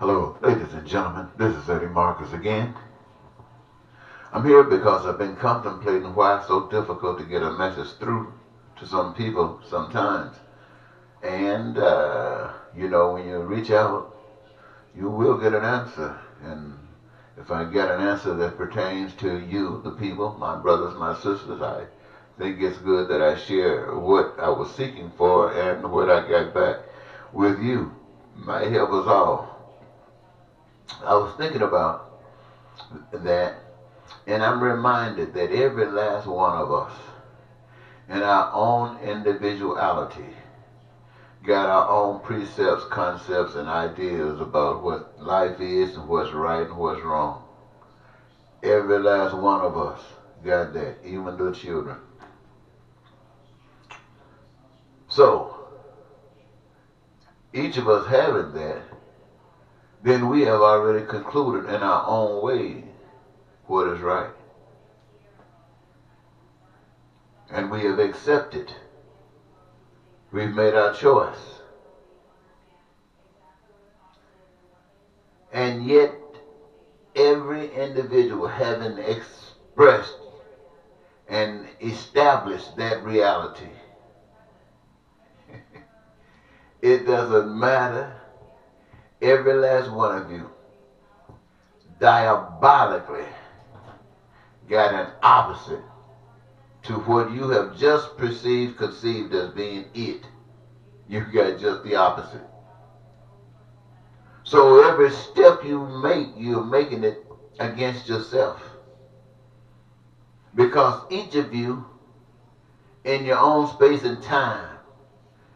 Hello, ladies and gentlemen. This is Eddie Marcus again. I'm here because I've been contemplating why it's so difficult to get a message through to some people sometimes. And, when you reach out, you will get an answer. And if I get an answer that pertains to you, the people, my brothers, my sisters, I think it's good that I share what I was seeking for and what I got back with you. Might help us all. I was thinking about that, and I'm reminded that every last one of us, in our own individuality, got our own precepts, concepts, and ideas about what life is and what's right and what's wrong. Every last one of us got that, even the children. So, each of us having that, then we have already concluded in our own way what is right. And we have accepted. We've made our choice. And yet, every individual having expressed and established that reality, it doesn't matter. Every last one of you diabolically got an opposite to what you have just conceived as being it. You got just the opposite. So every step you make, you're making it against yourself. Because each of you, in your own space and time,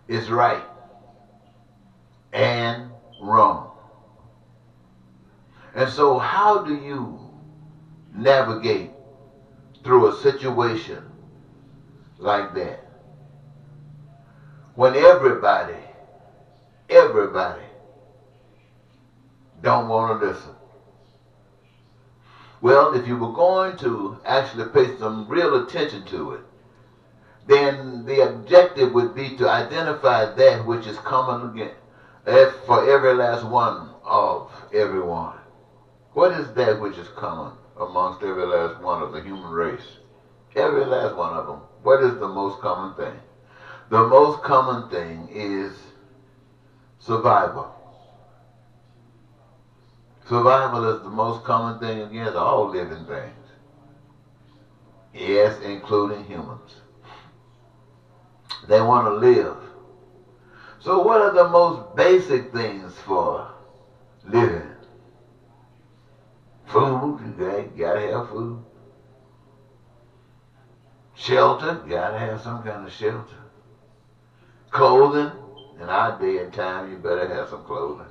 is right and wrong. And so how do you navigate through a situation like that? When everybody don't want to listen. Well, if you were going to actually pay some real attention to it, then the objective would be to identify that which is common again for every last one of everyone. What is that which is common amongst every last one of the human race? Every last one of them. What is the most common thing? The most common thing is survival. Survival is the most common thing against all living things. Yes, including humans. They want to live. So what are the most basic things for living? Food, you gotta have food. Shelter, you gotta have some kind of shelter. Clothing, in our day and time, you better have some clothing.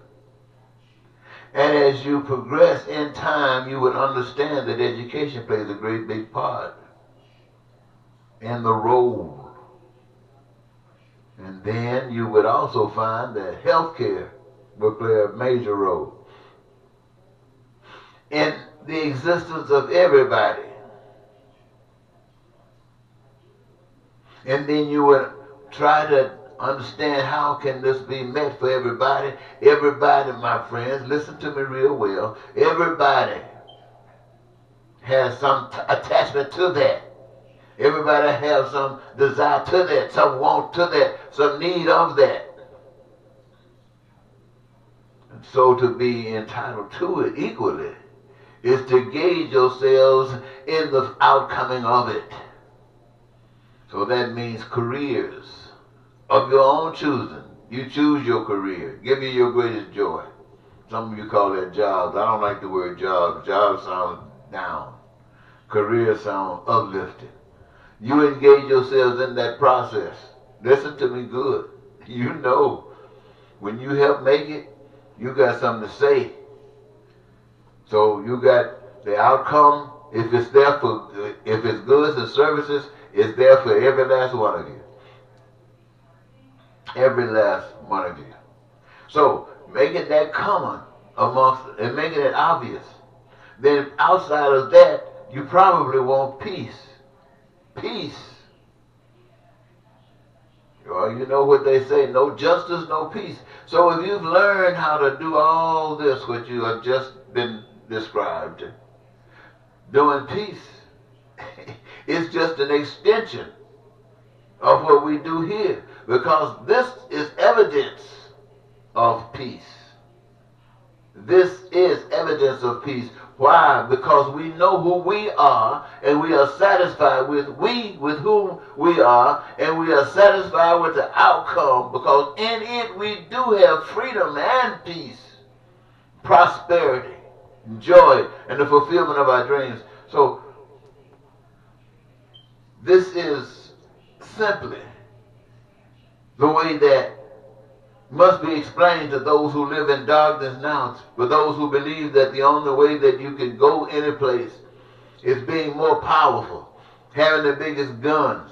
And as you progress in time, you would understand that education plays a great big part in the role. And then you would also find that healthcare will play a major role in the existence of everybody. And then you would try to understand how can this be met for everybody. Everybody, my friends, listen to me real well. Everybody has some attachment to that. Everybody has some desire to that, some want to that, some need of that. And so to be entitled to it equally is to gauge yourselves in the outcoming of it. So that means careers of your own choosing. You choose your career. Give you your greatest joy. Some of you call that jobs. I don't like the word jobs. Jobs sound down. Careers sound uplifted. You engage yourselves in that process. Listen to me good. You know, when you help make it, you got something to say. So you got the outcome. If it's goods and services, it's there for every last one of you. Every last one of you. So making that common amongst and making it obvious. Then outside of that, you probably want peace. Peace Well, you know what they say, no justice, no peace. So if you've learned how to do all this, what you have just been described, doing peace, it's just an extension of what we do here. Because this is evidence of peace. This is evidence of peace. Why? Because we know who we are, and we are satisfied with whom we are, and we are satisfied with the outcome, because in it we do have freedom and peace, prosperity, joy, and the fulfillment of our dreams. So this is simply the way that must be explained to those who live in darkness now, for those who believe that the only way that you can go any place is being more powerful, having the biggest guns,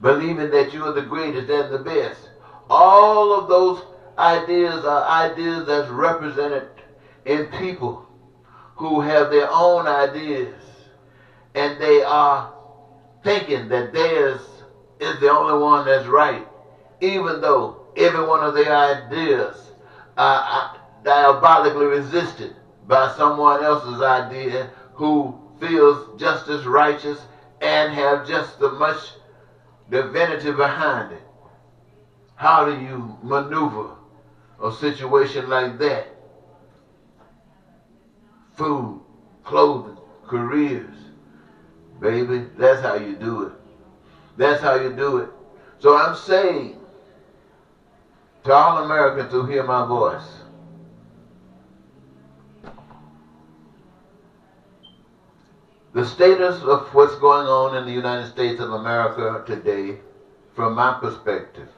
believing that you are the greatest and the best. All of those ideas are ideas that's represented in people who have their own ideas, and they are thinking that theirs is the only one that's right, even though every one of their ideas are diabolically resisted by someone else's idea who feels just as righteous and have just as much divinity behind it. How do you maneuver a situation like that? Food, clothing, careers. Baby, that's how you do it. That's how you do it. So I'm saying to all Americans who hear my voice, the status of what's going on in the United States of America today, from my perspective,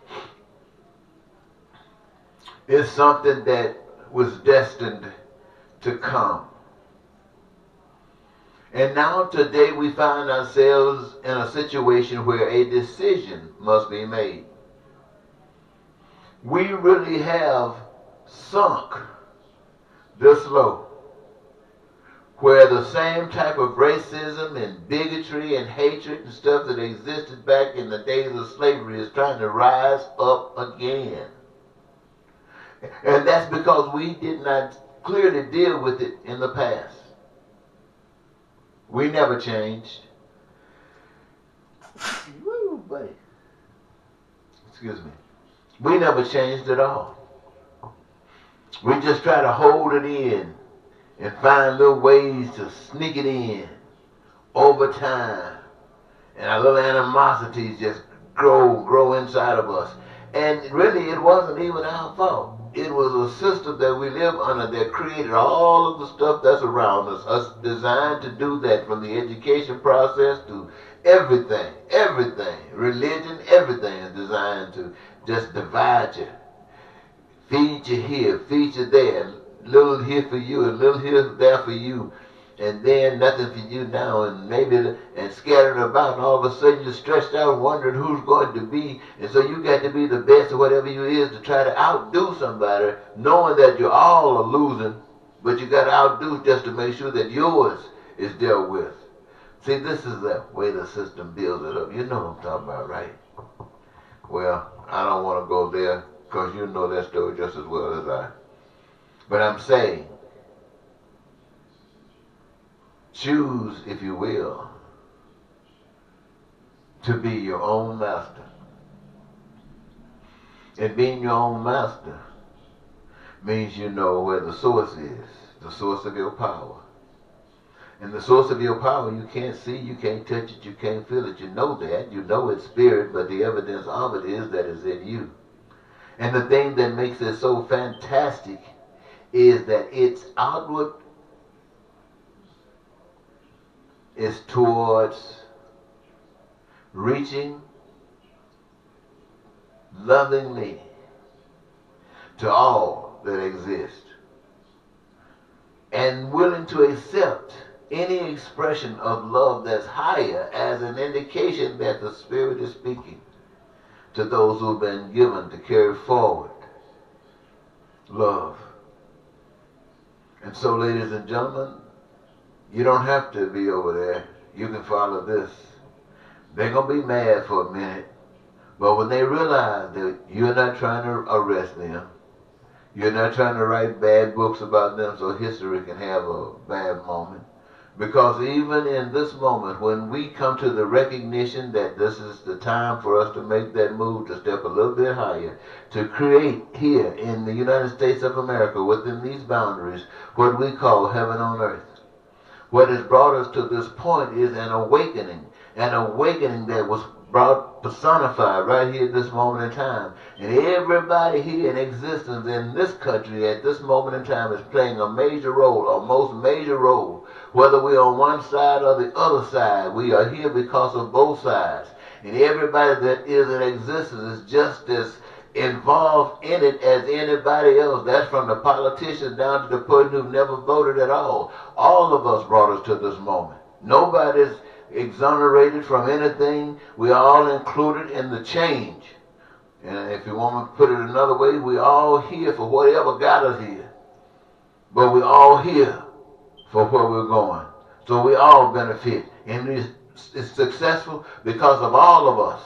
is something that was destined to come. And now today we find ourselves in a situation where a decision must be made. We really have sunk this low, where the same type of racism and bigotry and hatred and stuff that existed back in the days of slavery is trying to rise up again. And that's because we did not clearly deal with it in the past. We never changed. Woo, buddy. Excuse me. We never changed at all. We just try to hold it in and find little ways to sneak it in over time. And our little animosities just grow inside of us. And really, it wasn't even our fault. It was a system that we live under that created all of the stuff that's around us designed to do that, from the education process to everything, religion, everything is designed to just divide you, feed you here, feed you there, little here for you, a little here there for you, and then nothing for you now, and scattered about, and all of a sudden you're stretched out wondering who's going to be, and so you got to be the best of whatever you is to try to outdo somebody, knowing that you all are losing, but you got to outdo just to make sure that yours is dealt with. See, this is the way the system builds it up. You know what I'm talking about, right? Well, I don't want to go there, because you know that story just as well as I. But I'm saying, choose, if you will, to be your own master. And being your own master means you know where the source is, the source of your power. And the source of your power you can't see, you can't touch it, you can't feel it. You know that. You know it's spirit, but the evidence of it is that it's in you. And the thing that makes it so fantastic is that its outward is towards reaching lovingly to all that exist, and willing to accept any expression of love that's higher as an indication that the Spirit is speaking to those who've been given to carry forward love. And so, ladies and gentlemen, you don't have to be over there. You can follow this. They're going to be mad for a minute, But when they realize that you're not trying to arrest them, you're not trying to write bad books about them so history can have a bad moment. Because even in this moment, when we come to the recognition that this is the time for us to make that move to step a little bit higher, to create here in the United States of America, within these boundaries, what we call heaven on earth. What has brought us to this point is an awakening that was brought personified right here at this moment in time. And everybody here in existence in this country at this moment in time is playing a major role, a most major role. Whether we're on one side or the other side, we are here because of both sides. And everybody that is in existence is just as involved in it as anybody else. That's from the politicians down to the person who never voted at all. All of us brought us to this moment. Nobody's exonerated from anything. We are all included in the change. And if you want to put it another way, we all here for whatever got us here. But we all here for where we're going. So we all benefit. And it's successful because of all of us.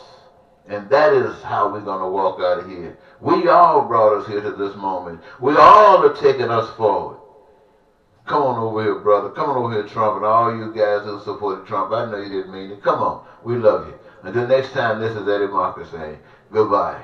And that is how we're going to walk out of here. We all brought us here to this moment. We all are taking us forward. Come on over here, brother. Come on over here, Trump, and all you guys who supported Trump. I know you didn't mean it. Come on. We love you. Until next time, this is Eddie Marcus saying goodbye.